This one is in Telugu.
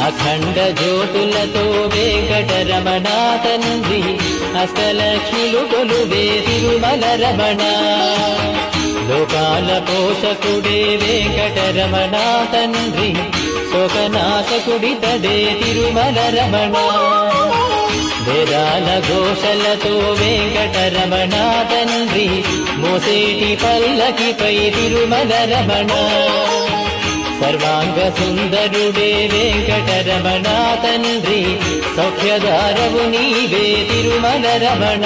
అఖండ జ్యోతులతో వెంకటరమణ తండ్రి అష్టలక్ష్మిలు కొలువే తిరుమల రమణ లోకాల పోషకుడే వెంకటరమణ తండ్రి శోకనాశకుడితడే తిరుమల రమణ వేదాల ఘోషలతో వెంకటరమణ తండ్రి మోసేటి పల్లకిపై తిరుమల రమణ సర్వాంగ సుందరుడే వెంకటరమణ తండ్రి సౌఖ్యదారవు నీవే తిరుమల రమణ